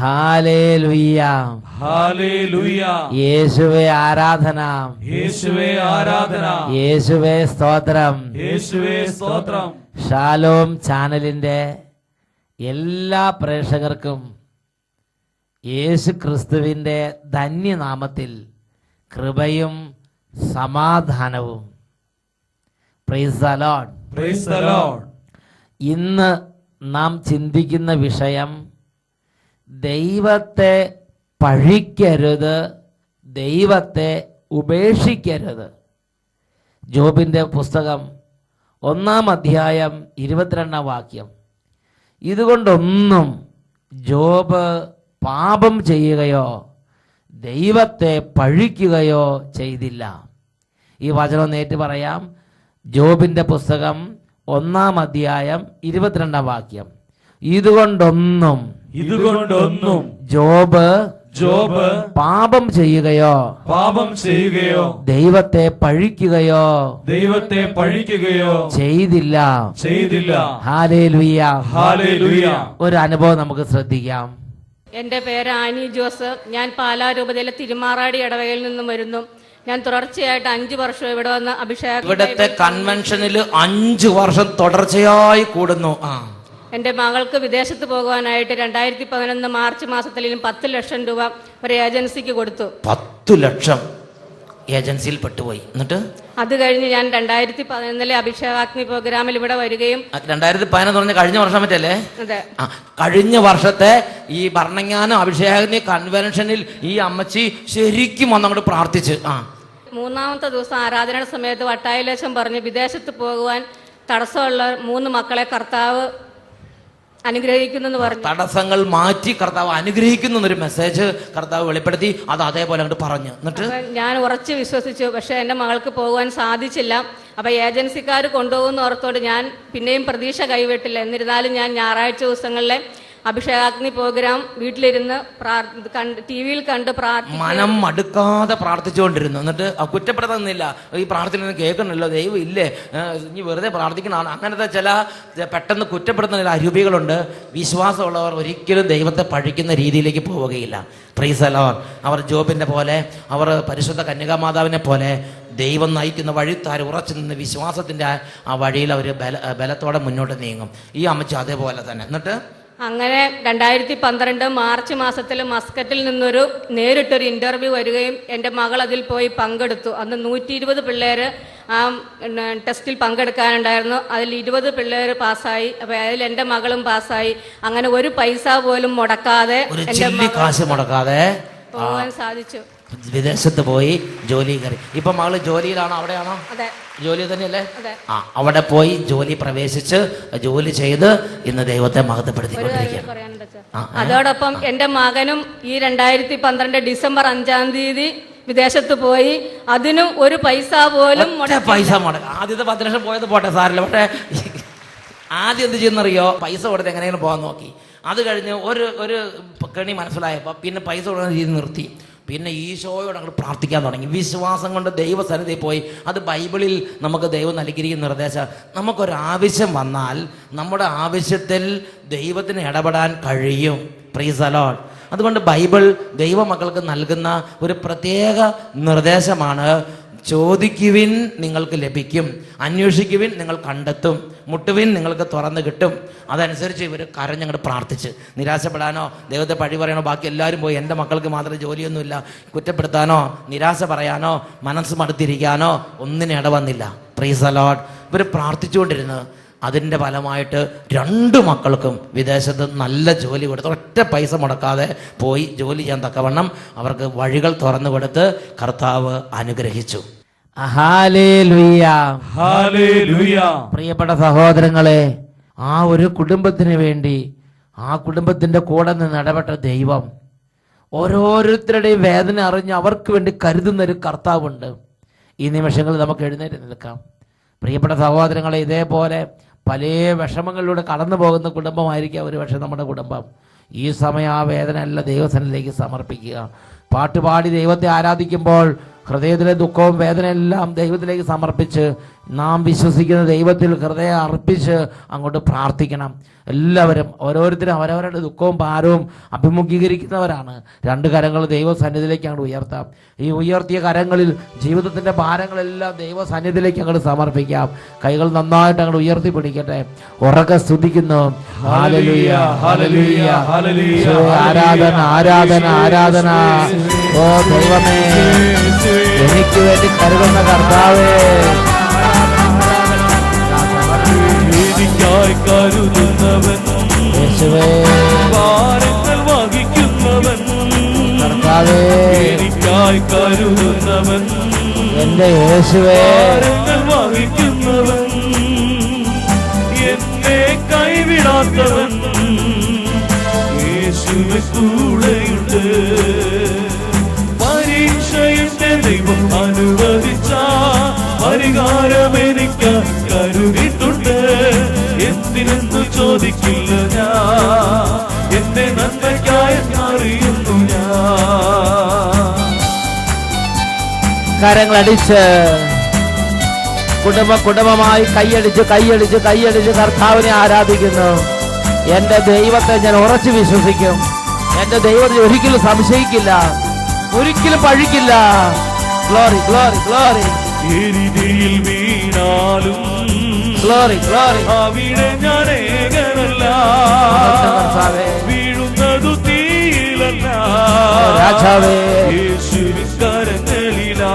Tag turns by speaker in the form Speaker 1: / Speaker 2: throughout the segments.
Speaker 1: Hallelujah,
Speaker 2: hallelujah.
Speaker 1: യേശുവേ ആരാധന,
Speaker 2: യേശുവേ ആരാധന,
Speaker 1: യേശുവേ സ്തോത്രം.
Speaker 2: യേശുവേ സ്തോത്രം.
Speaker 1: ഷാലോം ചാനലിന്റെ എല്ലാ പ്രേക്ഷകർക്കും യേശു ക്രിസ്തുവിന്റെ ധന്യനാമത്തിൽ കൃപയും സമാധാനവും. Praise the Lord.
Speaker 2: Praise the Lord.
Speaker 1: ഇന്ന് നാം ചിന്തിക്കുന്ന വിഷയം ദൈവത്തെ പഴിക്കരുത്, ദൈവത്തെ ഉപേക്ഷിക്കരുത്. ജോബിന്റെ പുസ്തകം 1-ാം അധ്യായം 22-ാം വാക്യം. ഇതുകൊണ്ടൊന്നും ജോബ് പാപം ചെയ്യുകയോ ദൈവത്തെ പഴിക്കുകയോ ചെയ്തില്ല. ഈ വചനം നേരിട്ട് പറയാം. ജോബിന്റെ പുസ്തകം 1-ാം അധ്യായം 22-ാം വാക്യം. ഇതുകൊണ്ടൊന്നും ജോബ് പാപം ചെയ്യുകയോ ദൈവത്തെ പഴിക്കുകയോ ചെയ്തില്ല. ഹല്ലേലൂയ. ഒരു അനുഭവം നമുക്ക് ശ്രദ്ധിക്കാം.
Speaker 3: എൻ്റെ പേര് ആനി ജോസഫ്. ഞാൻ പാലാ രൂപതയിലെ തിരുമാറാടി ഇടവകയിൽ നിന്നും വരുന്നു. ഞാൻ തുടർച്ചയായിട്ട് 5 വർഷം ഇവിടെ വന്ന് അഭിഷേകം.
Speaker 1: ഇവിടുത്തെ കൺവെൻഷനിൽ 5 വർഷം തുടർച്ചയായി കൂടുന്നു.
Speaker 3: എൻ്റെ മകൾക്ക് വിദേശത്ത് പോകുവാനായിട്ട് 2011 മാർച്ച് മാസത്തിൽ 10 ലക്ഷം രൂപ ഒരു ഏജൻസിക്ക് കൊടുത്തു.
Speaker 1: 10 ലക്ഷം ഏജൻസിയിൽ പെട്ടുപോയി. എന്നിട്ട്
Speaker 3: അത് കഴിഞ്ഞ് ഞാൻ 2011 അഭിഷേകാഗ്നി പ്രോഗ്രാമിൽ ഇവിടെ വരികയും
Speaker 1: 2011 പറഞ്ഞ കഴിഞ്ഞ വർഷം പറ്റല്ലേ?
Speaker 3: അതെ.
Speaker 1: കഴിഞ്ഞ വർഷത്തെ ഈ ഭരണങ്ങാനം അഭിഷേകാഗ്നി കൺവെൻഷനിൽ ഈ അമ്മച്ചി ശരിക്കും വന്നങ്ങോട്ട് പ്രാർത്ഥിച്ച്
Speaker 3: 3-ാമത്തെ ദിവസം ആരാധനയുടെ സമയത്ത് വട്ടായിലേശം പറഞ്ഞ് വിദേശത്ത് പോകുവാൻ തടസ്സമുള്ള 3 മക്കളെ കർത്താവ് അനുഗ്രഹിക്കുന്നു പറഞ്ഞു.
Speaker 1: തടസ്സങ്ങൾ മാറ്റി കർത്താവ് അനുഗ്രഹിക്കുന്നു എന്നൊരു മെസ്സേജ് കർത്താവ് വെളിപ്പെടുത്തി. അത് അതേപോലെ അങ്ങോട്ട് പറഞ്ഞു. എന്നിട്ട്
Speaker 3: ഞാൻ ഉറച്ചു വിശ്വസിച്ചു. പക്ഷെ എന്റെ മകൾക്ക് പോകുവാൻ സാധിച്ചില്ല. അപ്പൊ ഏജൻസിക്കാർ കൊണ്ടുപോകുന്ന ഓർത്തോട് ഞാൻ പിന്നെയും പ്രതീക്ഷ കൈവിട്ടില്ല. എന്നിരുന്നാലും ഞാൻ ഞായറാഴ്ച ദിവസങ്ങളിലെ അഭിഷേകാഗ്നി പ്രോഗ്രാം വീട്ടിലിരുന്ന് ടിവിയിൽ കണ്ട്
Speaker 1: മനം മടുക്കാതെ പ്രാർത്ഥിച്ചുകൊണ്ടിരുന്നു. എന്നിട്ട് കുറ്റപ്പെടുത്തുന്നില്ല, ഈ പ്രാർത്ഥന കേൾക്കണല്ലോ, ദൈവം ഇല്ലേ, ഇനി വെറുതെ പ്രാർത്ഥിക്കുന്നതാണ്. അങ്ങനത്തെ ചില പെട്ടെന്ന് കുറ്റപ്പെടുത്തുന്ന അരൂപികളുണ്ട്. വിശ്വാസമുള്ളവർ ഒരിക്കലും ദൈവത്തെ പഴിക്കുന്ന രീതിയിലേക്ക് പോവുകയില്ല. Praise the Lord. അവർ ജോബിന്റെ പോലെ, അവർ പരിശുദ്ധ കന്യകാമാതാവിനെ പോലെ ദൈവം നയിക്കുന്ന വഴിത്താർ ഉറച്ചു നിന്ന് വിശ്വാസത്തിന്റെ ആ വഴിയിൽ അവർ ബലത്തോടെ മുന്നോട്ട് നീങ്ങും. ഈ അമ്മച്ചി അതേപോലെ തന്നെ. എന്നിട്ട്
Speaker 3: അങ്ങനെ 2012 മാർച്ച് മാസത്തിൽ മസ്കറ്റിൽ നിന്നൊരു നേരിട്ടൊരു ഇന്റർവ്യൂ വരികയും എൻ്റെ മകൾ അതിൽ പോയി പങ്കെടുത്തു. അന്ന് 120 പിള്ളേര് ആ ടെസ്റ്റിൽ പങ്കെടുക്കാനുണ്ടായിരുന്നു. അതിൽ 20 പിള്ളേര് പാസ്സായി. അപ്പൊ അതിൽ എൻ്റെ മകളും പാസ്സായി. അങ്ങനെ ഒരു പൈസ പോലും മുടക്കാതെ
Speaker 1: കാശ് മുടക്കാതെ
Speaker 3: പോകാൻ സാധിച്ചു.
Speaker 1: വിദേശത്ത് പോയി ജോലി കയറി. ഇപ്പൊ മകള് ജോലിയിലാണോ? അവിടെയാണോ? ജോലി തന്നെയല്ലേ? അവിടെ പോയി ജോലി പ്രവേശിച്ച് ജോലി ചെയ്ത് ഇന്ന് ദൈവത്തെ മഹത്വപ്പെടുത്തിക്കൊണ്ടിരിക്കുകയാണ്.
Speaker 3: അതോടൊപ്പം എന്റെ മകനും ഈ 2012 ഡിസംബർ 5-ാം തീയതി വിദേശത്ത് പോയി. അതിനും ഒരു പൈസ പോലും
Speaker 1: ആദ്യത്തെ 10 ലക്ഷം പോയത് പോട്ടെ, സാരില്ല. പക്ഷേ ആദ്യം എന്ത് ചെയ്യുന്നറിയോ? പൈസ കൊടുത്ത് എങ്ങനെയെങ്കിലും പോകാൻ നോക്കി. അത് കഴിഞ്ഞ് ഒരു കെണി മനസ്സിലായപ്പോൾ പിന്നെ പൈസ കൊടുക്കുന്ന രീതി നിർത്തി. പിന്നെ ഈശോയോട് അങ്ങോട്ട് പ്രാർത്ഥിക്കാൻ തുടങ്ങി. വിശ്വാസം കൊണ്ട് ദൈവസന്നിധിയിൽ പോയി. അത് ബൈബിളിൽ നമുക്ക് ദൈവം നൽകിയിരിക്കുന്ന നിർദ്ദേശം. നമുക്കൊരാവശ്യം വന്നാൽ നമ്മുടെ ആവശ്യത്തിൽ ദൈവത്തിന് ഇടപെടാൻ കഴിയും. Praise the Lord. അതുകൊണ്ട് ബൈബിൾ ദൈവമക്കൾക്ക് നൽകുന്ന ഒരു പ്രത്യേക നിർദ്ദേശമാണ്. ചോദിക്കുവിൻ നിങ്ങൾക്ക് ലഭിക്കും, അന്വേഷിക്കുവിൻ നിങ്ങൾ കണ്ടെത്തും, മുട്ടുവിൻ നിങ്ങൾക്ക് തുറന്ന് കിട്ടും. അതനുസരിച്ച് ഇവർ കരഞ്ഞങ്ങോട്ട് പ്രാർത്ഥിച്ച്. നിരാശപ്പെടാനോ ദൈവത്തെ പഴി പറയാനോ ബാക്കി എല്ലാവരും പോയി എൻ്റെ മക്കൾക്ക് മാത്രം ജോലിയൊന്നുമില്ല കുറ്റപ്പെടുത്താനോ നിരാശ പറയാനോ മനസ്സ് മടുത്തിരിക്കാനോ ഒന്നിനും ഇടവന്നില്ല. Praise the Lord. ഇവർ പ്രാർത്ഥിച്ചുകൊണ്ടിരുന്നു. അതിൻ്റെ ഫലമായിട്ട് 2 മക്കൾക്കും വിദേശത്ത് നല്ല ജോലി കൊടുത്ത് ഒറ്റ പൈസ മുടക്കാതെ പോയി ജോലി ചെയ്യാൻ തക്കവണ്ണം അവർക്ക് വഴികൾ തുറന്നു കൊടുത്ത് കർത്താവ് അനുഗ്രഹിച്ചു. Hallelujah,
Speaker 2: hallelujah.
Speaker 1: പ്രിയപ്പെട്ട സഹോദരങ്ങളെ, ആ ഒരു കുടുംബത്തിന് വേണ്ടി ആ കുടുംബത്തിന്റെ കൂടെ നിന്ന് ഇടപെട്ട ദൈവം ഓരോരുത്തരുടെയും വേദന അറിഞ്ഞ് അവർക്ക് വേണ്ടി കരുതുന്നൊരു കർത്താവുണ്ട്. ഈ നിമിഷങ്ങളിൽ നമുക്ക് എഴുന്നേറ്റ് നിൽക്കാം. പ്രിയപ്പെട്ട സഹോദരങ്ങളെ, ഇതേപോലെ പല വിഷമങ്ങളിലൂടെ കടന്നു പോകുന്ന കുടുംബമായിരിക്കാം ഒരുപക്ഷെ നമ്മുടെ കുടുംബം. ഈ സമയം ആ വേദന എല്ലാം ദൈവസന്നിധിയിലേക്ക് സമർപ്പിക്കുക. പാട്ടുപാടി ദൈവത്തെ ആരാധിക്കുമ്പോൾ ഹൃദയത്തിലെ ദുഃഖവും വേദനയെല്ലാം ദൈവത്തിലേക്ക് സമർപ്പിച്ച് നാം വിശ്വസിക്കുന്ന ദൈവത്തിൽ ഹൃദയം അർപ്പിച്ച് അങ്ങോട്ട് പ്രാർത്ഥിക്കണം. എല്ലാവരും ഓരോരുത്തരും അവരവരുടെ ദുഃഖവും ഭാരവും അഭിമുഖീകരിക്കുന്നവരാണ്. രണ്ട് കരങ്ങൾ ദൈവസന്നിധിയിലേക്ക് അങ്ങോട്ട് ഉയർത്താം. ഈ ഉയർത്തിയ കരങ്ങളിൽ ജീവിതത്തിൻ്റെ ഭാരങ്ങളെല്ലാം ദൈവസന്നിധിയിലേക്ക് അങ്ങോട്ട് സമർപ്പിക്കാം. കൈകൾ നന്നായിട്ട് അങ്ങോട്ട് ഉയർത്തി പിടിക്കട്ടെ. ഉറക്കെ സ്തുതിക്കുന്നു. Hallelujah, hallelujah, hallelujah. ആരാധന, ആരാധന, ആരാധന. ഓ ദൈവമേ, എനിക്ക് വേണ്ടി കരുതുന്ന കർത്താവേ,
Speaker 2: എനിക്കായി കരുതുന്നവൻ,
Speaker 1: യേശുവേ,
Speaker 2: ഭാരങ്ങൾ വഹിക്കുന്നവൻ,
Speaker 1: കർത്താവേ,
Speaker 2: എനിക്കായി കരുതുന്നവൻ,
Speaker 1: എന്റെ യേശുവേ,
Speaker 2: ഭാരങ്ങൾ വഹിക്കുന്നവൻ, എന്നെ കൈവിടാത്തവൻ, യേശുവേ കൂടെയുണ്ട്. പരീക്ഷയുടെ ദൈവം അനുവദിച്ച പരിഹാരം എനിക്ക് കരുതിയിട്ടുണ്ട്. എന്തിനെന്ന് ചോദിക്കില്ല ഞാൻ, എന്റെ നന്മയ്ക്കായി അറിയുന്നു ഞാൻ.
Speaker 1: കരങ്ങളടിച്ച് കുടുംബമായി കൈയടിച്ച് കൈയടിച്ച് കൈയടിച്ച് കർത്താവിനെ ആരാധിക്കുന്നു. എന്റെ ദൈവത്തെ ഞാൻ ഉറച്ചു വിശ്വസിക്കും. എന്റെ ദൈവത്തെ ഒരിക്കലും സംശയിക്കില്ല, ഒരിക്കലും പഴിക്കില്ല. Glory, glory, glory.
Speaker 2: എരിതിയിൽ വീണാലും
Speaker 1: ഗ്ലോറി, ഗ്ലോറി.
Speaker 2: അവിടെ ഞാൻ ഏകനല്ല, വീഴുന്നതു തീയിലല്ല,
Speaker 1: രാജാവേ,
Speaker 2: യേശുവിൻ കരങ്ങളിലാ.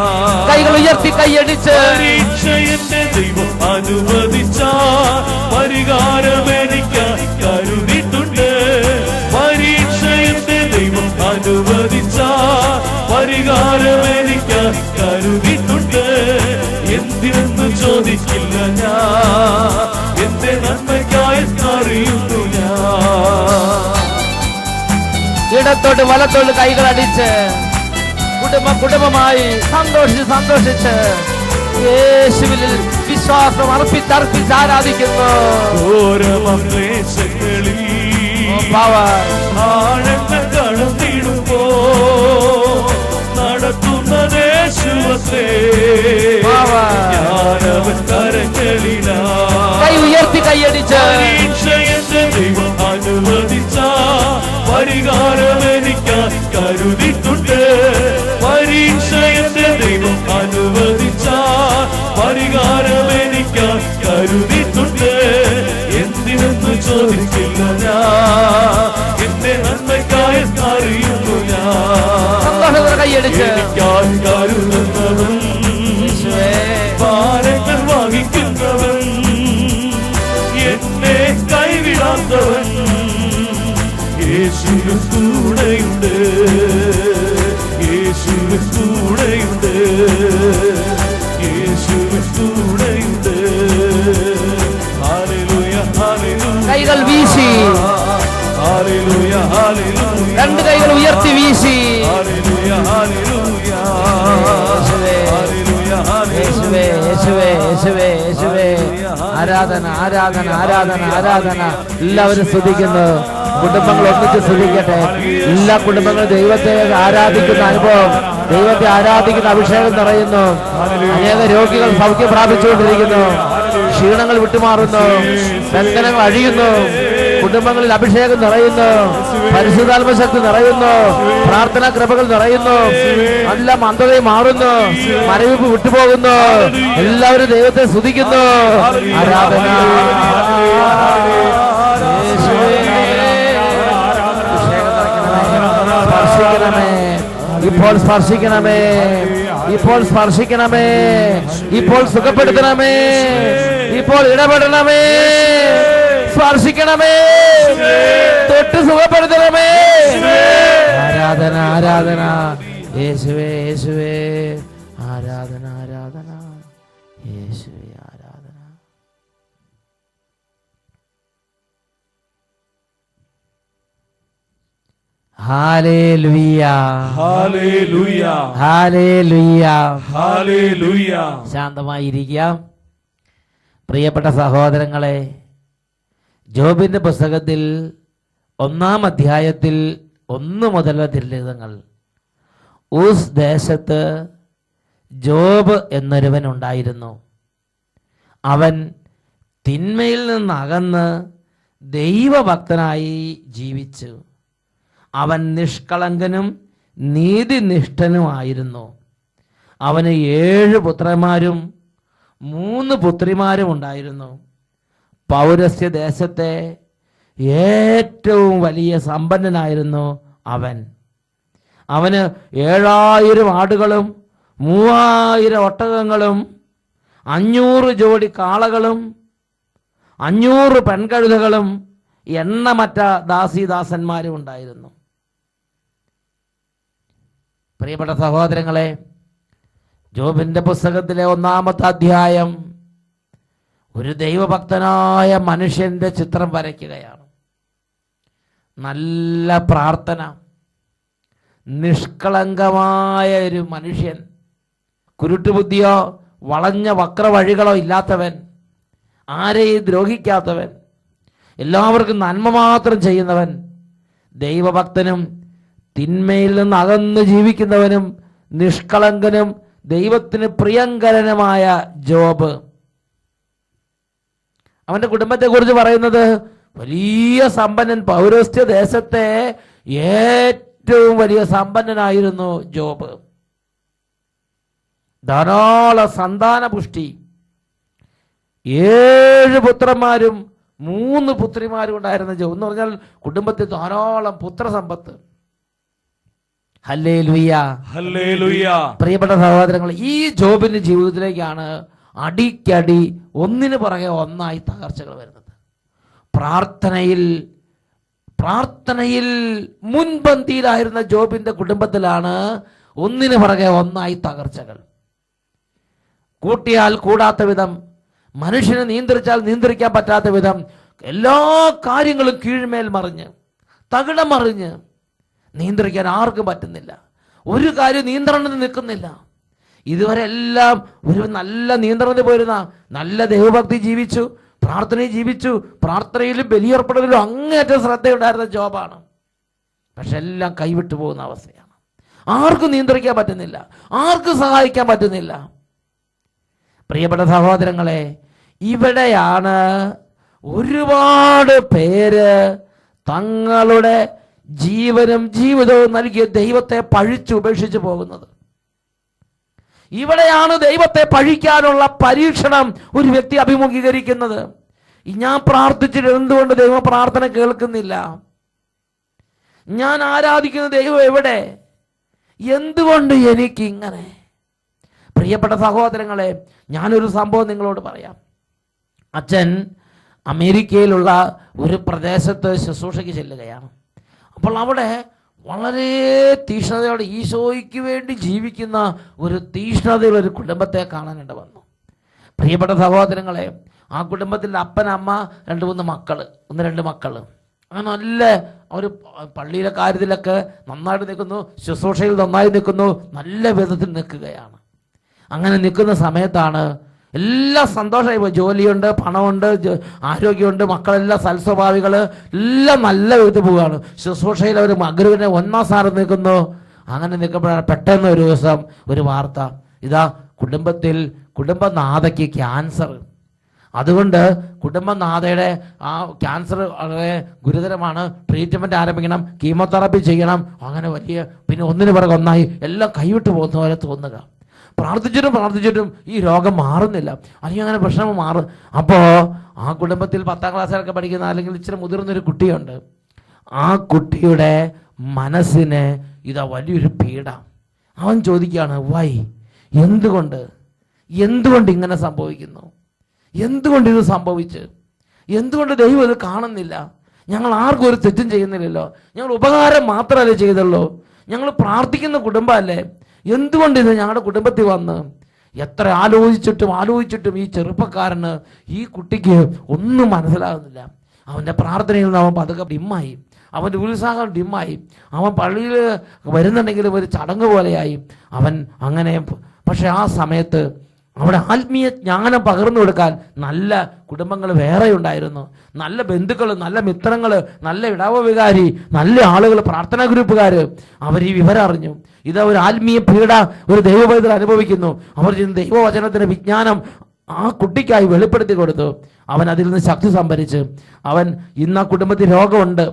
Speaker 1: കൈകൾ ഉയർത്തി കൈയടിച്ച്
Speaker 2: പരീക്ഷ എന്റെ ദൈവം അനുവദിച്ച പരിഹാരം എനിക്ക് കരുതിയിട്ടുണ്ട്. പരീക്ഷ എന്റെ ദൈവം അനുവദിച്ച പരിഹാരം എനിക്ക് കരുതിയിട്ടുണ്ട്. എന്തിനെന്ന് ചോദിക്കില്ല ഞാൻ, എന്റെ നന്മയ്ക്കായി അറിയുന്നു ഞാൻ.
Speaker 1: ഇടത്തോട്ട് വലത്തോട്ട് കൈകൾ അടിച്ച് കുടുംബമായി സന്തോഷിച്ച് യേശുവിൽ വിശ്വാസം അർപ്പിച്ച് ആരാധിക്കുന്നു.
Speaker 2: ഓരമക്ലേശങ്ങളിൽ ആഴങ്ങൾ കടന്നിടുമ്പോ നടത്തുന്ന ദേശത്തെ ഞാനവൻ കരങ്ങളിലാ.
Speaker 1: കൈ ഉയർത്തി കൈയടിച്ച്
Speaker 2: പരീക്ഷയെന്റെ ദൈവം അനുവദിച്ച പരിഹാരം എനിക്ക് കരുതിയിട്ടുണ്ട്. പരീക്ഷയെന്റെ ദൈവം അനുവദിച്ച പരിഹാരം എനിക്ക് കരുതിയിട്ടുണ്ട്. എന്തിനെന്ന് ചോദിക്കില്ല ഞാൻ, എന്റെ നന്മയ്ക്കായി അറിയുന്നു ഞാൻ.
Speaker 1: കൈയടിച്ച്
Speaker 2: എനിക്കായി കരുതുന്നവൻ, ഭാരങ്ങൾ വഹിക്കുന്നവൻ, എന്നെ കൈവിടാത്തവൻ, യേശുവിൻ കൂടെയുണ്ട്, യേശുവിൻ കൂടെയുണ്ട്, യേശുവിൻ കൂടെയുണ്ട്. Hallelujah, hallelujah.
Speaker 1: കൈകൾ വീശി,
Speaker 2: ഹല്ലേലൂയ, ഹല്ലേലൂയ.
Speaker 1: രണ്ട് കൈകൾ ഉയർത്തി വീശി.
Speaker 2: Hallelujah, hallelujah. ഹല്ലേലൂയ,
Speaker 1: യേശുവേ, യേശുവേ, യേശുവേ, യേശുവേ. ആരാധന, ആരാധന, ആരാധന, ആരാധന. എല്ലാവരും സ്തുതിക്കുന്നു. കുടുംബങ്ങൾ ഒന്നിച്ച് സ്തുതിക്കട്ടെ. എല്ലാ കുടുംബങ്ങളും ദൈവത്തെ ആരാധിക്കുന്ന അനുഭവം, ദൈവത്തെ ആരാധിക്കുന്ന അഭിഷേകം നിറയുന്നു. അനേക രോഗികൾ സൗഖ്യം പ്രാപിച്ചുകൊണ്ടിരിക്കുന്നു. ക്ഷീണങ്ങൾ വിട്ടുമാറുന്നു, ബന്ധനങ്ങൾ അഴിയുന്നു. കുടുംബങ്ങളിൽ അഭിഷേകം നിറയുന്നു, പരിശുദ്ധാത്മ ശക്തി നിറയുന്നു, പ്രാർത്ഥനാ കൃപകൾ നിറയുന്നു. നല്ല മന്ദതയും മാറുന്നു, മരവിപ്പ് വിട്ടുപോകുന്നു. എല്ലാവരും ദൈവത്തെ സ്തുതിക്കുന്നു. ആരാധന. സ്പർശിക്കണമേ, ഇപ്പോൾ സ്പർശിക്കണമേ, ഇപ്പോൾ സ്പർശിക്കണമേ, ഇപ്പോൾ സുഖപ്പെടുത്തണമേ, ഇപ്പോൾ ഇടപെടണമേ, സ്പർശിക്കണമേ, തൊട്ട് സുഖപ്പെടുത്തണമേ. ആരാധന, ആരാധന. യേശുവേ, യേശുവേ. ആരാധന, ആരാധന. യേശുവേ, ആരാധന. Hallelujah,
Speaker 2: hallelujah,
Speaker 1: hallelujah,
Speaker 2: hallelujah.
Speaker 1: ശാന്തമായിരിക്കാം. പ്രിയപ്പെട്ട സഹോദരങ്ങളെ, ജോബിന്റെ പുസ്തകത്തിൽ 1-ാം അധ്യായത്തിൽ 1 മുതലുള്ള തിരുലിഖിതങ്ങൾ, ഊസ് ദേശത്ത് ജോബ് എന്നൊരുവൻ ഉണ്ടായിരുന്നു. അവൻ തിന്മയിൽ നിന്നകന്ന് ദൈവഭക്തനായി ജീവിച്ചു. അവൻ നിഷ്കളങ്കനും നീതിനിഷ്ഠനുമായിരുന്നു. അവന് 7 പുത്രന്മാരും 3 പുത്രിമാരും ഉണ്ടായിരുന്നു. പൗരസ്ത്യ ദേശത്തെ ഏറ്റവും വലിയ സമ്പന്നനായിരുന്നു അവൻ. അവന് 7000 ആടുകളും 3000 ഒട്ടകങ്ങളും 500 ജോഡി കാളകളും 500 പെൺകഴുതകളും എണ്ണമറ്റ ദാസീദാസന്മാരും ഉണ്ടായിരുന്നു. പ്രിയപ്പെട്ട സഹോദരങ്ങളെ, ജോബിന്റെ പുസ്തകത്തിലെ 1-ാമത്തെ അധ്യായം ഒരു ദൈവഭക്തനായ മനുഷ്യന്റെ ചിത്രം വരയ്ക്കുകയാണ്. നല്ല പ്രാർത്ഥന, നിഷ്കളങ്കമായ ഒരു മനുഷ്യൻ, കുരുട്ടുബുദ്ധിയോ വളഞ്ഞ വക്രവഴികളോ ഇല്ലാത്തവൻ, ആരെയും ദ്രോഹിക്കാത്തവൻ, എല്ലാവർക്കും നന്മ മാത്രം ചെയ്യുന്നവൻ, ദൈവഭക്തനും തിന്മയിൽ നിന്ന് അകന്ന് ജീവിക്കുന്നവനും നിഷ്കളങ്കനും ദൈവത്തിന് പ്രിയങ്കരനുമായ ജോബ്. അവന്റെ കുടുംബത്തെക്കുറിച്ച് പറയുന്നത് വലിയ സമ്പന്നൻ, പൗരസ്ത്യ ദേശത്തെ ഏറ്റവും വലിയ സമ്പന്നനായിരുന്നു ജോബ്. ധാരാളം സന്താന പുഷ്ടി, 7 പുത്രന്മാരും 3 പുത്രിമാരും ഉണ്ടായിരുന്ന ജോബ് എന്ന് പറഞ്ഞാൽ കുടുംബത്തിൽ ധാരാളം പുത്രസമ്പത്ത്. Hallelujah,
Speaker 2: hallelujah.
Speaker 1: പ്രിയപ്പെട്ട സഹോദരങ്ങൾ, ഈ ജോബിന്റെ ജീവിതത്തിലേക്കാണ് അടിക്കടി ഒന്നിനു പുറകെ ഒന്നായി തകർച്ചകൾ വരുന്നത്. പ്രാർത്ഥനയിൽ മുൻപന്തിയിലായിരുന്ന ജോബിന്റെ കുടുംബത്തിലാണ് ഒന്നിനു പുറകെ ഒന്നായി തകർച്ചകൾ. കൂട്ടിയാൽ കൂടാത്ത വിധം, മനുഷ്യനെ നിയന്ത്രിച്ചാൽ നിയന്ത്രിക്കാൻ പറ്റാത്ത വിധം എല്ലാ കാര്യങ്ങളും കീഴ്മേൽ മറിഞ്ഞ് തകിടം മറിഞ്ഞ് നിയന്ത്രിക്കാൻ ആർക്കും പറ്റുന്നില്ല. ഒരു കാര്യം നിയന്ത്രണത്തിൽ നിൽക്കുന്നില്ല. ഇതുവരെ എല്ലാം ഒരു നല്ല നിയന്ത്രണത്തിൽ പോയിരുന്ന, നല്ല ദൈവഭക്തി ജീവിച്ചു, പ്രാർത്ഥനയിൽ ജീവിച്ചു, പ്രാർത്ഥനയിലും ബലിയർപ്പെടലിലും അങ്ങേറ്റം ശ്രദ്ധയുണ്ടായിരുന്ന ജോബാണ്. പക്ഷെ എല്ലാം കൈവിട്ടു പോകുന്ന അവസ്ഥയാണ്. ആർക്കും നിയന്ത്രിക്കാൻ പറ്റുന്നില്ല, ആർക്കും സഹായിക്കാൻ പറ്റുന്നില്ല. പ്രിയപ്പെട്ട സഹോദരങ്ങളെ, ഇവിടെയാണ് ഒരുപാട് പേര് തങ്ങളുടെ ജീവനും ജീവിതവും നൽകിയ ദൈവത്തെ പഴിച്ചുപേക്ഷിച്ചു പോകുന്നത്. ഇവിടെയാണ് ദൈവത്തെ പഴിക്കാനുള്ള പരീക്ഷണം ഒരു വ്യക്തി അഭിമുഖീകരിക്കുന്നത്. ഞാൻ പ്രാർത്ഥിച്ചിട്ട് എന്തുകൊണ്ട് ദൈവം പ്രാർത്ഥന കേൾക്കുന്നില്ല? ഞാൻ ആരാധിക്കുന്ന ദൈവം എവിടെ? എന്തുകൊണ്ട് എനിക്ക് ഇങ്ങനെ? പ്രിയപ്പെട്ട സഹോദരങ്ങളെ, ഞാനൊരു സംഭവം നിങ്ങളോട് പറയാം. അച്ഛൻ അമേരിക്കയിലുള്ള ഒരു പ്രദേശത്ത് ശുശ്രൂഷയ്ക്ക് ചെല്ലുകയാണ്. അപ്പോൾ അവിടെ വളരെ തീഷ്ണതയോടെ ഈശോയ്ക്ക് വേണ്ടി ജീവിക്കുന്ന ഒരു തീഷ്ണതയുള്ള ഒരു കുടുംബത്തെ കാണാനിട വന്നു. പ്രിയപ്പെട്ട സഹോദരങ്ങളെ, ആ കുടുംബത്തിൻ്റെ അപ്പൻ, അമ്മ, 2-3 മക്കൾ, 1-2 മക്കൾ, അങ്ങനെ നല്ല ഒരു പള്ളിയിലെ കാര്യത്തിലൊക്കെ നന്നായിട്ട് നിൽക്കുന്നു, ശുശ്രൂഷയിൽ നന്നായി നിൽക്കുന്നു, നല്ല വിധത്തിൽ നിൽക്കുകയാണ്. അങ്ങനെ നിൽക്കുന്ന സമയത്താണ് എല്ലാം സന്തോഷമായി പോയി. ജോലിയുണ്ട്, പണമുണ്ട്, ആരോഗ്യമുണ്ട്, മക്കളെല്ലാം സൽസ്വഭാവികൾ, എല്ലാം നല്ല വിധത്തിൽ പോവുകയാണ്. ശുശ്രൂഷയിൽ അവർ മകരുവിനെ 1-ാം സ്ഥാനം നിൽക്കുന്നു. അങ്ങനെ നിൽക്കുമ്പോഴാണ് പെട്ടെന്ന് ഒരു ദിവസം ഒരു വാർത്ത, ഇതാ കുടുംബനാഥയ്ക്ക് ക്യാൻസർ. അതുകൊണ്ട് കുടുംബനാഥയുടെ ആ ക്യാൻസർ വളരെ ഗുരുതരമാണ്, ട്രീറ്റ്മെൻറ്റ് ആരംഭിക്കണം, കീമോതെറാപ്പി ചെയ്യണം. അങ്ങനെ വലിയ, പിന്നെ ഒന്നിനു പുറകെ ഒന്നായി എല്ലാം കൈവിട്ട് പോകുന്ന പോലെ തോന്നുക. പ്രാർത്ഥിച്ചിട്ടും ഈ രോഗം മാറുന്നില്ല, അല്ലെങ്കിൽ അങ്ങനെ പ്രശ്നം മാറും. അപ്പോൾ ആ കുടുംബത്തിൽ 10-ാം ക്ലാസ്സിലൊക്കെ പഠിക്കുന്ന അല്ലെങ്കിൽ ഇച്ചിരി മുതിർന്നൊരു കുട്ടിയുണ്ട്. ആ കുട്ടിയുടെ മനസ്സിന് ഇതാ വലിയൊരു പീഡ. അവൻ ചോദിക്കുകയാണ്, വൈ, എന്തുകൊണ്ട് ഇങ്ങനെ സംഭവിക്കുന്നു? എന്തുകൊണ്ട് ഇത് സംഭവിച്ച്? എന്തുകൊണ്ട് ദൈവം ഇത് കാണുന്നില്ല? ഞങ്ങൾ ആർക്കും ഒരു തെറ്റും ചെയ്യുന്നില്ലല്ലോ, ഞങ്ങൾ ഉപകാരം മാത്രമല്ലേ ചെയ്തുള്ളൂ, ഞങ്ങൾ പ്രാർത്ഥിക്കുന്ന കുടുംബമല്ലേ, എന്തുകൊണ്ട് ഇത് ഞങ്ങളുടെ കുടുംബത്തിൽ വന്ന്? എത്ര ആലോചിച്ചിട്ടും ഈ ചെറുപ്പക്കാരന്, ഈ കുട്ടിക്ക് ഒന്നും മനസ്സിലാകുന്നില്ല. അവൻ്റെ പ്രാർത്ഥനയിൽ നിന്ന് അവൻ പതുക്കെ ഡിമ്മായി, അവൻ്റെ ഉത്സാഹം ഡിമ്മായി, അവൻ പള്ളിയിൽ വരുന്നുണ്ടെങ്കിലും ഒരു ചടങ്ങ് പോലെയായി അവൻ അങ്ങനെ. പക്ഷെ ആ സമയത്ത് അവിടെ ആത്മീയ ജ്ഞാനം പകർന്നു കൊടുക്കാൻ നല്ല കുടുംബങ്ങൾ വേറെ ഉണ്ടായിരുന്നു, നല്ല ബന്ധുക്കൾ, നല്ല മിത്രങ്ങൾ, നല്ല ഇടവ വികാരി, നല്ല ആളുകൾ, പ്രാർത്ഥനാ ഗ്രൂപ്പുകാർ. അവർ ഈ വിവരം അറിഞ്ഞു, ഇത് ഒരു ആത്മീയ പീഡ ഒരു ദൈവപൈതൽ അനുഭവിക്കുന്നു. അവർ ദൈവവചനത്തിന് വിജ്ഞാനം ആ കുട്ടിക്കായി വെളിപ്പെടുത്തി കൊടുത്തു. അവൻ അതിൽ നിന്ന് ശക്തി സംഭരിച്ച് അവൻ ഇന്ന് ആ കുടുംബത്തിൽ രോഗമുണ്ട്,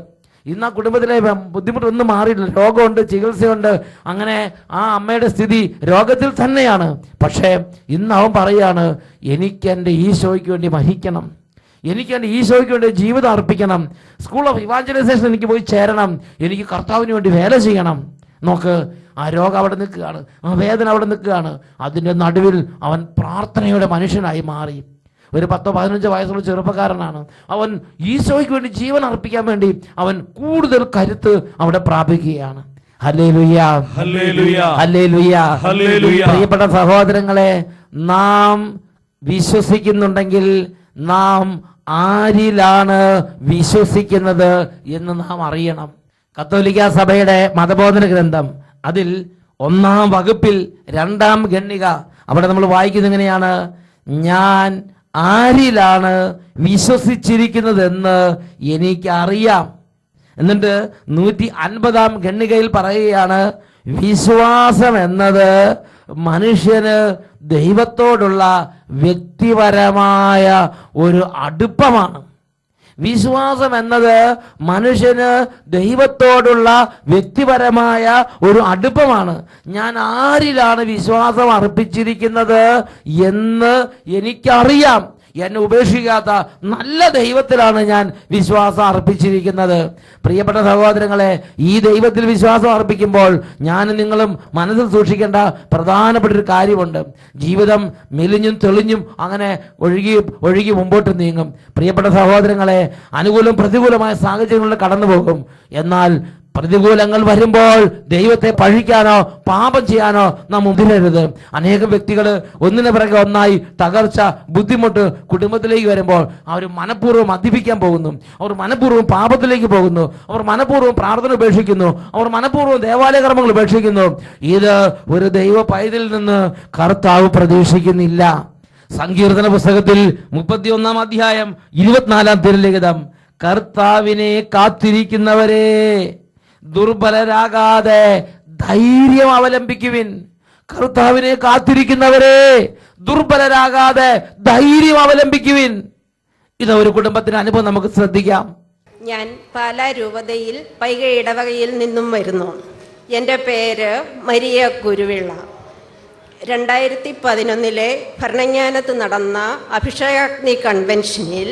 Speaker 1: ഇന്ന് ആ കുടുംബത്തിലെ ബുദ്ധിമുട്ടൊന്നും മാറിയിട്ടില്ല, രോഗമുണ്ട്, ചികിത്സയുണ്ട്. അങ്ങനെ ആ അമ്മയുടെ സ്ഥിതി രോഗത്തിൽ തന്നെയാണ്. പക്ഷേ ഇന്ന് അവൻ പറയാണ്, എനിക്ക് എൻ്റെ ഈശോയ്ക്ക് വേണ്ടി മരിക്കണം, എനിക്ക് എൻ്റെ ഈശോയ്ക്ക് വേണ്ടി ജീവിതം അർപ്പിക്കണം, സ്കൂൾ ഓഫ് ഇവാഞ്ചലൈസേഷൻ എനിക്ക് പോയി ചേരണം, എനിക്ക് കർത്താവിന് വേണ്ടി വേല ചെയ്യണം. നോക്ക്, ആ രോഗം അവിടെ നിൽക്കുകയാണ്, ആ വേദന അവിടെ നിൽക്കുകയാണ്. അതിൻ്റെ നടുവിൽ അവൻ പ്രാർത്ഥനയുടെ മനുഷ്യനായി മാറി. ഒരു 10-15 വയസ്സുള്ള ചെറുപ്പക്കാരനാണ്. അവൻ ഈശോയ്ക്ക് വേണ്ടി ജീവൻ അർപ്പിക്കാൻ വേണ്ടി അവൻ കൂടുതൽ കരുത്ത് അവിടെ പ്രാപിക്കുകയാണ്. Hallelujah,
Speaker 2: hallelujah,
Speaker 1: hallelujah,
Speaker 2: hallelujah.
Speaker 1: പ്രിയപ്പെട്ട സഹോദരങ്ങളെ, നാം വിശ്വസിക്കുന്നുണ്ടെങ്കിൽ നാം ആരിലാണ് വിശ്വസിക്കുന്നത് എന്ന് നാം അറിയണം. കത്തോലിക്ക സഭയുടെ മതബോധന ഗ്രന്ഥം അതിൽ 1-ാം വകുപ്പിൽ 2-ാം ഖണ്ഡിക അവിടെ നമ്മൾ വായിക്കുന്നത് എങ്ങനെയാണ്? ഞാൻ ആരിലാണ് വിശ്വസിച്ചിരിക്കുന്നതെന്ന് എനിക്കറിയാം. എന്നിട്ട് 150-ാം ഖണ്ഡികയിൽ പറയുകയാണ്, വിശ്വാസം എന്നത് മനുഷ്യന് ദൈവത്തോടുള്ള വ്യക്തിപരമായ ഒരു അടുപ്പമാണ്. വിശ്വാസം എന്നത് മനുഷ്യന് ദൈവത്തോടുള്ള വ്യക്തിപരമായ ഒരു അടുപ്പമാണ്. ഞാൻ ആരിലാണ് വിശ്വാസം അർപ്പിച്ചിരിക്കുന്നത് എന്ന് എനിക്കറിയാം. എന്നെ ഉപേക്ഷിക്കാത്ത നല്ല ദൈവത്തിലാണ് ഞാൻ വിശ്വാസം അർപ്പിച്ചിരിക്കുന്നത്. പ്രിയപ്പെട്ട സഹോദരങ്ങളെ, ഈ ദൈവത്തിൽ വിശ്വാസം അർപ്പിക്കുമ്പോൾ ഞാനും നിങ്ങളും മനസ്സിൽ സൂക്ഷിക്കേണ്ട പ്രധാനപ്പെട്ട ഒരു കാര്യമുണ്ട്. ജീവിതം മെലിഞ്ഞും തെളിഞ്ഞും അങ്ങനെ ഒഴുകി മുമ്പോട്ട് നീങ്ങും. പ്രിയപ്പെട്ട സഹോദരങ്ങളെ, അനുകൂലം പ്രതികൂലമായ സാഹചര്യങ്ങളിൽ കടന്നു പോകും. എന്നാൽ പ്രതികൂലങ്ങൾ വരുമ്പോൾ ദൈവത്തെ പഴിക്കാനോ പാപം ചെയ്യാനോ നാം മുതിരരുത്. അനേകം വ്യക്തികൾ ഒന്നിനു പിറകെ ഒന്നായി തകർച്ച, ബുദ്ധിമുട്ട് കുടുംബത്തിലേക്ക് വരുമ്പോൾ അവർ മനഃപൂർവ്വം മദ്യപിക്കാൻ പോകുന്നു, അവർ മനഃപൂർവ്വം പാപത്തിലേക്ക് പോകുന്നു, അവർ മനഃപൂർവ്വം പ്രാർത്ഥന ഉപേക്ഷിക്കുന്നു, അവർ മനഃപൂർവ്വം ദേവാലയ കർമ്മങ്ങൾ ഉപേക്ഷിക്കുന്നു. ഇത് ഒരു ദൈവ പൈതലിൽ നിന്ന് കർത്താവ് പ്രതീക്ഷിക്കുന്നില്ല. സങ്കീർത്തന പുസ്തകത്തിൽ 31-ാം അധ്യായം 24-ാം തിരുലിഖിതം, കർത്താവിനെ കാത്തിരിക്കുന്നവരെ ദുർബലരാകാതെ ധൈര്യം അവലംബിക്കുവിൻ. കർത്താവിനെ കാത്തിരിക്കുന്നവരെ ദുർബലരാകാതെ ധൈര്യം അവലംബിക്കുവിൻ. ഇത് ഒരു കുടുംബത്തിന്റെ അനുഭവം നമുക്ക് ശ്രദ്ധിക്കാം.
Speaker 4: ഞാൻ പാലാ രൂപതയിൽ പൈക ഇടവകയിൽ നിന്നും വരുന്നു. എൻ്റെ പേര് മരിയ കുരുവിള. 2011 ഭരണങ്ങാനത്ത് നടന്ന അഭിഷേകാഗ്നി കൺവെൻഷനിൽ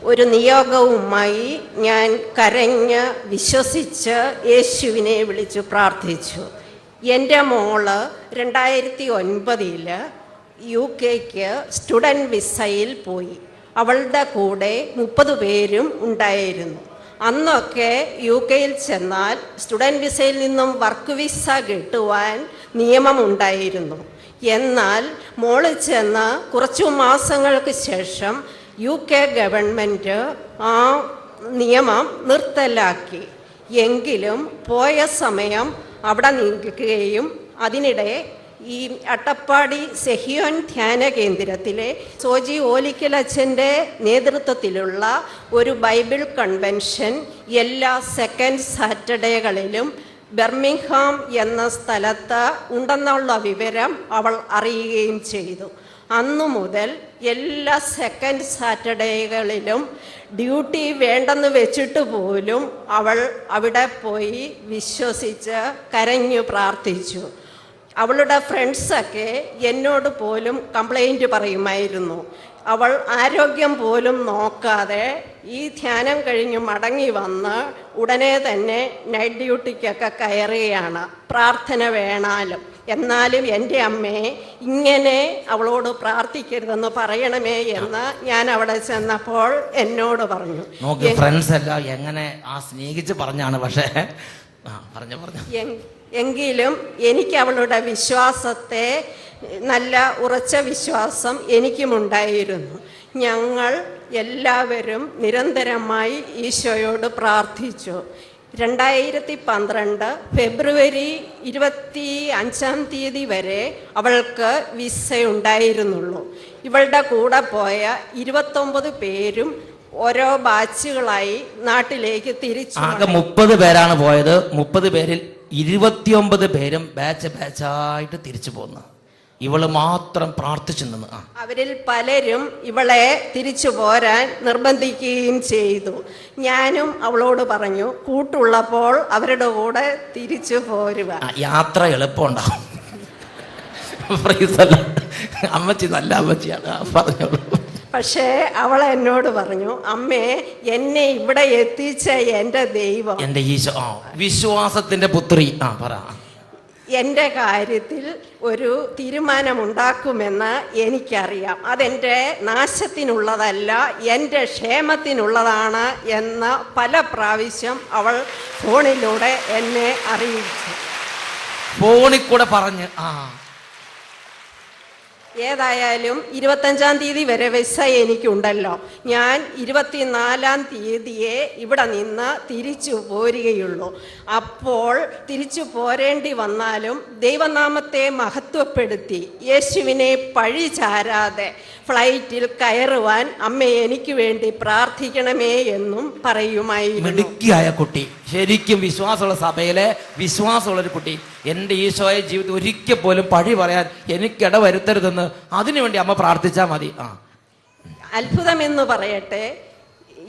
Speaker 4: ഒരു നിയോഗവുമായി ഞാൻ കരഞ്ഞ് വിശ്വസിച്ച് യേശുവിനെ വിളിച്ചു പ്രാർത്ഥിച്ചു. എൻ്റെ മോള് 2009 UK സ്റ്റുഡൻറ് വിസയിൽ പോയി. അവളുടെ കൂടെ 30 പേരും ഉണ്ടായിരുന്നു. അന്നൊക്കെ UK ചെന്നാൽ സ്റ്റുഡൻറ് വിസയിൽ നിന്നും വർക്ക് വിസ കിട്ടുവാൻ നിയമമുണ്ടായിരുന്നു. എന്നാൽ മോള് ചെന്ന് കുറച്ചു മാസങ്ങൾക്ക് ശേഷം UK ഗവൺമെൻറ് ആ നിയമം നിർത്തലാക്കി. എങ്കിലും പോയ സമയം അവിടെ നിൽക്കുകയും അതിനിടെ ഈ അട്ടപ്പാടി സെഹിയോൻ ധ്യാന കേന്ദ്രത്തിലെ സോജി ഓലിക്കലച്ഛൻ്റെ നേതൃത്വത്തിലുള്ള ഒരു ബൈബിൾ കൺവെൻഷൻ എല്ലാ സെക്കൻഡ് സാറ്റർഡേകളിലും ബെർമിംഗ്ഹാം എന്ന സ്ഥലത്ത് ഉണ്ടെന്നുള്ള വിവരം അവൾ അറിയുകയും ചെയ്തു. അന്നു മുതൽ എല്ലാ സെക്കൻഡ് സാറ്റർഡേകളിലും ഡ്യൂട്ടി വേണ്ടെന്ന് വെച്ചിട്ട് പോലും അവൾ അവിടെ പോയി വിശ്വസിച്ച് കരഞ്ഞു പ്രാർത്ഥിച്ചു. അവളുടെ ഫ്രണ്ട്സൊക്കെ എന്നോട് പോലും കംപ്ലൈൻറ്റ് പറയുമായിരുന്നു. അവൾ ആരോഗ്യം പോലും നോക്കാതെ ഈ ധ്യാനം കഴിഞ്ഞ് മടങ്ങി വന്ന് ഉടനെ തന്നെ നൈറ്റ് ഡ്യൂട്ടിക്കൊക്കെ കയറുകയാണ്. പ്രാർത്ഥന വേണാലും. എന്നാലും എൻ്റെ അമ്മയെ ഇങ്ങനെ അവളോട് പ്രാർത്ഥിക്കരുതെന്ന് പറയണമേ എന്ന് ഞാൻ അവിടെ ചെന്നപ്പോൾ എന്നോട് പറഞ്ഞു.
Speaker 1: ഫ്രണ്ട്സ് എല്ലാം എങ്ങനെ ആ സ്നേഹിച്ച് പറഞ്ഞാണ്. പക്ഷേ
Speaker 4: എങ്കിലും എനിക്ക് അവളുടെ വിശ്വാസത്തെ, നല്ല ഉറച്ച വിശ്വാസം എനിക്കുമുണ്ടായിരുന്നു. ഞങ്ങൾ എല്ലാവരും നിരന്തരമായി ഈശോയോട് പ്രാർത്ഥിച്ചു. 2012 ഫെബ്രുവരി 25 വരെ അവൾക്ക് വിസ ഉണ്ടായിരുന്നുള്ളൂ. ഇവളുടെ കൂടെ പോയ 29 പേരും ഓരോ ബാച്ചുകളായി നാട്ടിലേക്ക് തിരിച്ചു.
Speaker 1: ആകെ 30 പേരാണ് പോയത്. 30 പേരിൽ 29 പേരും ബാച്ചായിട്ട് തിരിച്ചു പോന്നു. ഇവള് മാത്രം പ്രാർത്ഥിച്ചു നിന്ന്.
Speaker 4: അവരിൽ പലരും ഇവളെ തിരിച്ചു പോരാൻ നിർബന്ധിക്കുകയും ചെയ്തു. ഞാനും അവളോട് പറഞ്ഞു, കൂട്ടുള്ളപ്പോൾ അവരുടെ കൂടെ തിരിച്ചു പോരുക.
Speaker 1: യാത്ര എളുപ്പമുണ്ടാവും. അമ്മച്ചി നല്ല അമ്മച്ചിയാണ്, പറഞ്ഞോളൂ.
Speaker 4: പക്ഷേ അവൾ എന്നോട് പറഞ്ഞു, അമ്മേ, എന്നെ ഇവിടെ എത്തിച്ച എൻ്റെ ദൈവം,
Speaker 1: എൻ്റെ ഈശോ, വിശ്വാസത്തിന്റെ പുത്രി, പറ,
Speaker 4: എൻ്റെ കാര്യത്തിൽ ഒരു തീരുമാനമുണ്ടാക്കുമെന്ന് എനിക്കറിയാം. അതെൻ്റെ നാശത്തിനുള്ളതല്ല, എൻ്റെ ക്ഷേമത്തിനുള്ളതാണ് എന്ന് പല പ്രാവശ്യം അവൾ ഫോണിലൂടെ എന്നെ അറിയിച്ചു.
Speaker 1: ഫോണിൽ കൂടെ പറഞ്ഞ്.
Speaker 4: ഏതായാലും 25-ാം തീയതി വരെ വിസ എനിക്കുണ്ടല്ലോ. ഞാൻ 24-ാം തീയതിയെ ഇവിടെ നിന്ന് തിരിച്ചു പോരുകയുള്ളൂ. അപ്പോൾ തിരിച്ചു പോരേണ്ടി വന്നാലും ദൈവനാമത്തെ മഹത്വപ്പെടുത്തി യേശുവിനെ പഴി ചാരാതെ ഫ്ലൈറ്റിൽ കയറുവാൻ അമ്മ എനിക്ക് വേണ്ടി പ്രാർത്ഥിക്കണമേ എന്നും പറയുമായിരുന്നു.
Speaker 1: മിടുക്കിയായ കുട്ടി, ശരിക്കും വിശ്വാസമുള്ള സഭയിലെ വിശ്വാസമുള്ളൊരു കുട്ടി. എൻ്റെ ഈശോയെ ജീവിതത്തിൽ ഒരിക്കൽ പോലും പഴി പറയാൻ എനിക്കിട വരുത്തരുതെന്ന് അതിനുവേണ്ടി അമ്മ പ്രാർത്ഥിച്ചാൽ മതി.
Speaker 4: അത്ഭുതമെന്ന് പറയട്ടെ,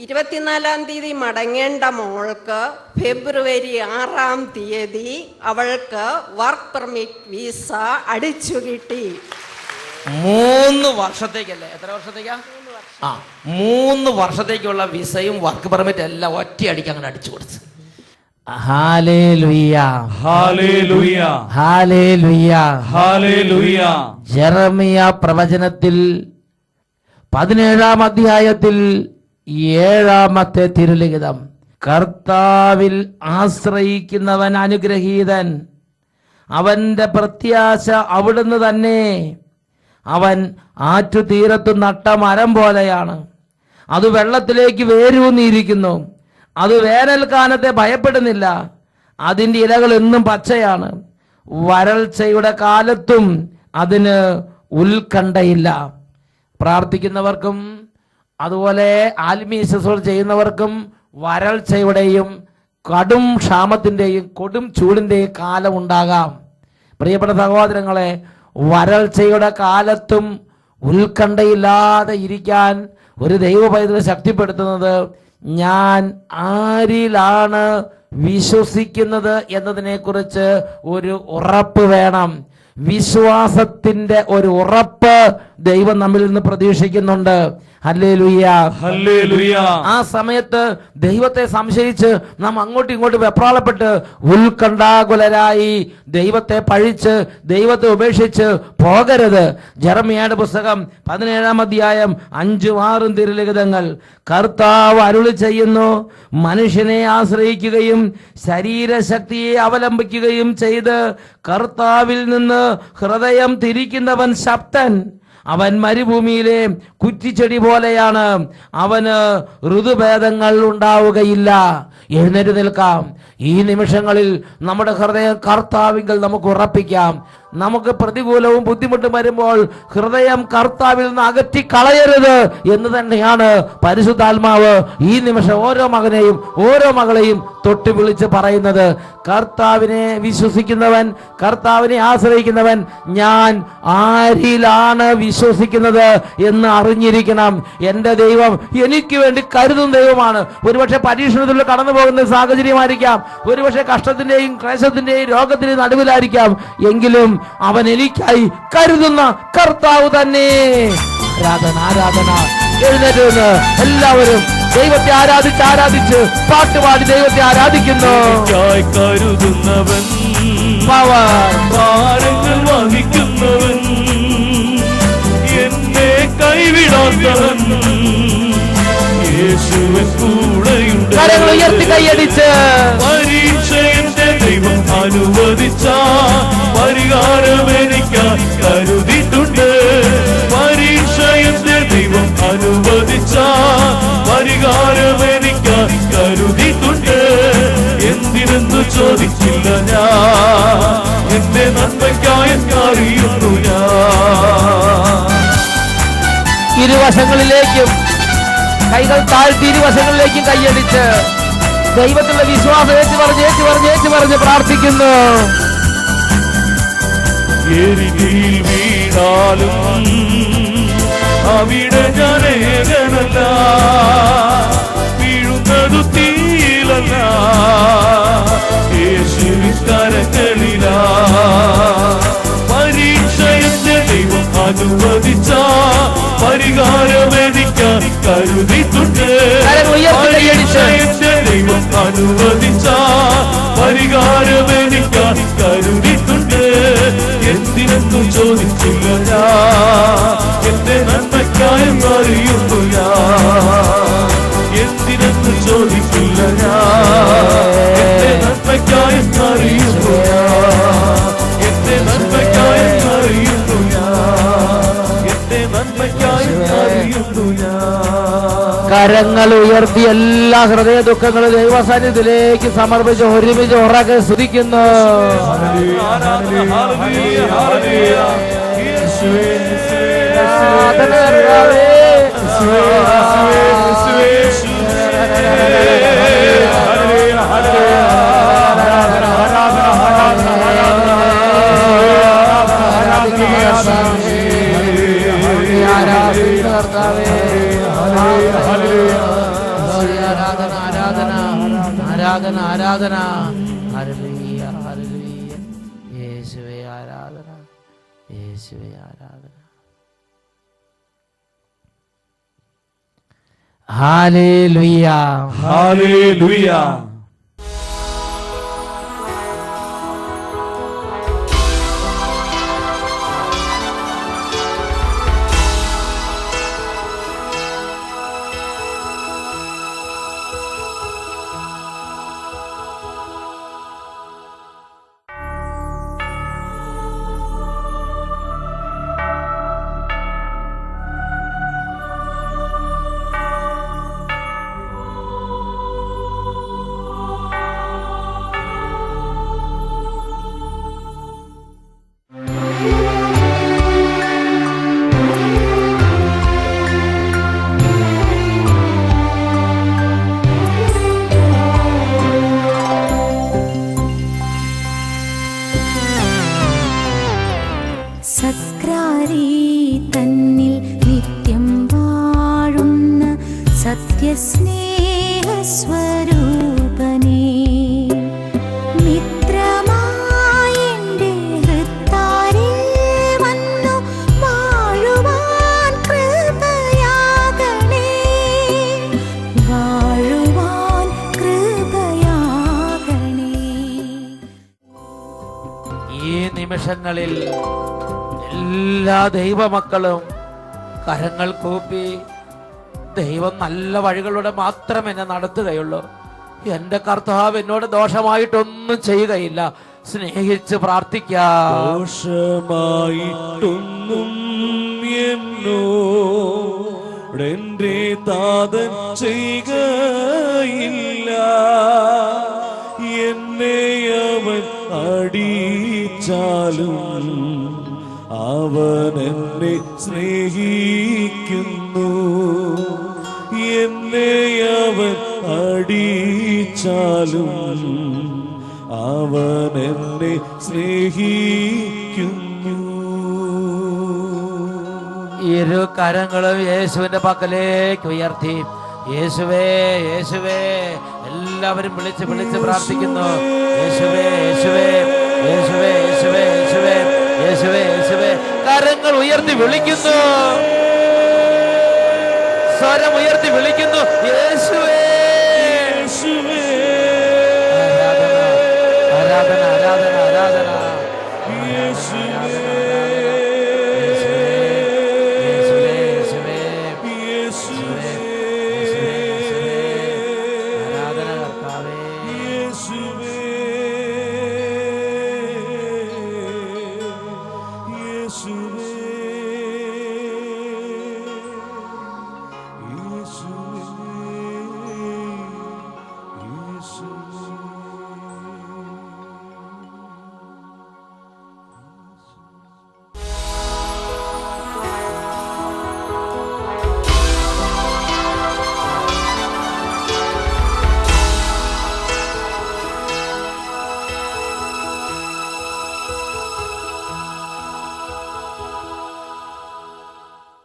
Speaker 4: 24-ാം തീയതി മടങ്ങേണ്ട മോൾക്ക് ഫെബ്രുവരി 6-ാം തീയതി അവൾക്ക് വർക്ക് പെർമിറ്റ് വിസ അടിച്ചു കിട്ടി.
Speaker 1: 3 വർഷത്തേക്കല്ലേ? എത്ര വർഷത്തേക്കാ? 3 വർഷത്തേക്കുള്ള വിസയും വർക്ക് പെർമിറ്റ് എല്ലാം ഒറ്റയടിക്ക് അങ്ങനെ അടിച്ചു കൊടുത്തു. Hallelujah,
Speaker 2: hallelujah,
Speaker 1: hallelujah,
Speaker 2: hallelujah.
Speaker 1: Jeremiah പ്രവചനത്തിൽ 17-ാം അധ്യായത്തിൽ 7-ാമത്തെ തിരുലിഖിതം, കർത്താവിൽ ആശ്രയിക്കുന്നവൻ അനുഗ്രഹീതൻ, അവന്റെ പ്രത്യാശ അവിടുന്ന് തന്നെ. അവൻ ആറ്റുതീരത്തു നട്ട മരം പോലെയാണ്, അത് വെള്ളത്തിലേക്ക് വേരൂന്നിയിരിക്കുന്നു. അത് വേനൽക്കാലത്തെ ഭയപ്പെടുന്നില്ല, അതിൻ്റെ ഇലകൾ എന്നും പച്ചയാണ്. വരൾച്ചയുടെ കാലത്തും അതിന് ഉത്കണ്ഠയില്ല. പ്രാർത്ഥിക്കുന്നവർക്കും അതുപോലെ ആത്മീയ ശുശ്രൂഷ ചെയ്യുന്നവർക്കും വരൾച്ചയുടെയും കടും ക്ഷാമത്തിൻ്റെയും കൊടും ചൂടിൻ്റെയും കാലം ഉണ്ടാകാം. പ്രിയപ്പെട്ട സഹോദരങ്ങളെ, വരൾച്ചയുടെ കാലത്തും ഉത്കണ്ഠയില്ലാതെ ഇരിക്കാൻ ഒരു ദൈവ പൈതൃകം ശക്തിപ്പെടുത്തുന്നത് ഞാൻ ആരിലാണ് വിശ്വസിക്കുന്നത് എന്നതിനെക്കുറിച്ച് ഒരു ഉറപ്പ് വേണം. വിശ്വാസത്തിന്റെ ഒരു ഉറപ്പ് ദൈവം നമ്മിൽ നിന്ന് പ്രതീക്ഷിക്കുന്നുണ്ട്. Hallelujah,
Speaker 2: hallelujah.
Speaker 1: ആ സമയത്ത് ദൈവത്തെ സംശയിച്ച് നാം അങ്ങോട്ടും ഇങ്ങോട്ടും വെപ്രാളപ്പെട്ട് ഉത്കണ്ഠാകുലരായി ദൈവത്തെ പഴിച്ച് ദൈവത്തെ ഉപേക്ഷിച്ച് പോകരുത്. ജെറമിയായുടെ പുസ്തകം 17-ാം അധ്യായം 5-6 തിരുലിഖിതങ്ങൾ, കർത്താവ് അരുളി ചെയ്യുന്നു, മനുഷ്യനെ ആശ്രയിക്കുകയും ശരീരശക്തിയെ അവലംബിക്കുകയും ചെയ്ത് കർത്താവിൽ നിന്ന് ഹൃദയം തിരിക്കുന്നവൻ ശക്തൻ. അവൻ മരുഭൂമിയിലെ കുറ്റിച്ചെടി പോലെയാണ്, അവന് ഋതുഭേദങ്ങൾ ഉണ്ടാവുകയില്ല. എഴുന്നേറ്റ് നിൽക്കാം. ഈ നിമിഷങ്ങളിൽ നമ്മുടെ ഹൃദയം കർത്താവിങ്കൽ നമുക്ക് ഉറപ്പിക്കാം. നമുക്ക് പ്രതികൂലവും ബുദ്ധിമുട്ടും വരുമ്പോൾ ഹൃദയം കർത്താവിൽ നിന്ന് അകറ്റി കളയരുത് എന്ന് തന്നെയാണ് പരിശുദ്ധാത്മാവ് ഈ നിമിഷം ഓരോ മകനെയും ഓരോ മകളെയും തൊട്ട് വിളിച്ച് പറയുന്നത്. കർത്താവിനെ വിശ്വസിക്കുന്നവൻ, കർത്താവിനെ ആശ്രയിക്കുന്നവൻ ഞാൻ ആരിലാണ് വിശ്വസിക്കുന്നത് എന്ന് അറിഞ്ഞിരിക്കണം. എൻ്റെ ദൈവം എനിക്ക് വേണ്ടി കരുതുന്ന ദൈവമാണ്. ഒരുപക്ഷെ പരീക്ഷണത്തിൽ കടന്നു പോകുന്ന സാഹചര്യമായിരിക്കാം, ഒരുപക്ഷെ കഷ്ടത്തിന്റെയും ക്ലേശത്തിന്റെയും രോഗത്തിന്റെയും നടുവിലായിരിക്കാം, എങ്കിലും അവൻ എനിക്കായി കരുതുന്ന കർത്താവ് തന്നെ. ആരാധന, ആരാധന. എഴുന്നേറ്റ് എല്ലാവരും ദൈവത്തെ ആരാധിച്ച് പാട്ടുപാടി ദൈവത്തെ ആരാധിക്കുന്നു.
Speaker 2: കരുതുന്നവൻ, ഭാരങ്ങൾ വഹിക്കുന്നവൻ, എന്നെ കൈവിടാത്തവൻ, യേശുവിൻ കൂടെയുണ്ട്.
Speaker 1: കരങ്ങൾ ഉയർത്തി കൈയടിച്ച്
Speaker 2: പരീക്ഷ എന്റെ ദൈവം അനുവദിച്ച പരിഹാരം എനിക്കായി കരുതിയിട്ടുണ്ട്. പരീക്ഷ എന്റെ ദൈവം അനുവദിച്ച പരിഹാരം എനിക്കായി കരുതിയിട്ടുണ്ട്. എന്തിനെന്നു ചോദിച്ചില്ല ഞാൻ, എന്റെ നന്മയ്ക്കായി അറിയുന്നു ഞാൻ.
Speaker 1: ഇരുവശങ്ങളിലേക്കും കൈകൾ താഴ്ത്തി ഇരുവശങ്ങളിലേക്കും കൈയടിച്ച് ദൈവത്തിലുള്ള വിശ്വാസം ഏറ്റു പറഞ്ഞ് പ്രാർത്ഥിക്കുന്നു.
Speaker 2: എരികിൽ വീണാലും അവിടെ ഞാൻ ഏകനല്ല, വീഴുന്നതു തീയിലല്ല, യേശുവിൻ കരങ്ങളിലാ. പരീക്ഷ എന്റെ ദൈവം അനുവദിച്ച പരിഹാരമെനിക്കാൻ കരുതിയിട്ടുണ്ട്. പരീക്ഷ എന്റെ ദൈവം അനുവദിച്ച പരിഹാരമെനിക്കാൻ കരുതിയിട്ടുണ്ട്. എന്തിനെന്നു ചോദിച്ചില്ല ഞാൻ, എന്റെ നന്മയ്ക്കായി അറിയുന്നു ഞാൻ. എന്തിനെന്നു ചോദിച്ചില്ല ഞാൻ, എന്റെ നന്മയ്ക്കായി അറിയുന്നു ഞാൻ. എന്റെ നന്മയ്ക്കായി അറിയുന്നു ഞാൻ. എന്റെ നന്മയ്ക്കായി അറിയുന്നു ഞാൻ.
Speaker 1: കരങ്ങൾ ഉയർത്തി എല്ലാ ഹൃദയ ദുഃഖങ്ങളും ദൈവസാന്നിധ്യത്തിലേക്ക് സമർപ്പിച്ച് ഒരുമിച്ച് ഉറക്കെ സ്തുതിക്കുന്നു. ആരാധന ആരാധന ഹല്ലേലൂയ ഹല്ലേലൂയ. യേശുവേ ആരാധന, യേശുവേ ആരാധന. Hallelujah
Speaker 2: hallelujah.
Speaker 5: സത്കാരി തന്നിൽ നിത്യം വാഴുന്ന സത്യസ്നേഹസ്വരൂപനേ, മിത്രമായെന്റെ ഹൃത്താരിൽ വന്നു വാഴുവാൻ കൃപയാകണേ, വാഴുവാൻ കൃപയാകണേ.
Speaker 1: ഈ നിമിഷങ്ങളിൽ എല്ലാ ദൈവമക്കളും കരങ്ങൾ കൂപ്പി, ദൈവം നല്ല വഴികളിലൂടെ മാത്രം എന്നെ നടത്തുകയുള്ളൂ, എന്റെ കർത്താവ് എന്നോട് ദോഷമായിട്ടൊന്നും ചെയ്യുകയില്ല, സ്നേഹിച്ച് പ്രാർത്ഥിക്കാം.
Speaker 2: ദോഷമായിട്ടൊന്നും എന്നോടെന്റെ താതൻ ചെയ്യുകയില്ല, എന്നെ അവൻ അടിച്ചാലും അവൻ എന്നെ സ്നേഹിക്കുന്നു, എന്നെ അവൻ അടിച്ചാലും അവൻ എന്നെ സ്നേഹിക്കുന്നു.
Speaker 1: ഇരു കരങ്ങളും യേശുവിന്റെ പക്കലേക്ക് ഉയർത്തി, യേശുവേ യേശുവേ, എല്ലാവരും വിളിച്ച് വിളിച്ച് പ്രാർത്ഥിക്കുന്നു. യേശുവേ യേശുവേ യേശുവേ യേശുവേ യേശുവേ യേശുവേ യേശുവേ. കരങ്ങൾ ഉയർത്തി വിളിക്കുന്നു, സ്വരം ഉയർത്തി വിളിക്കുന്നു.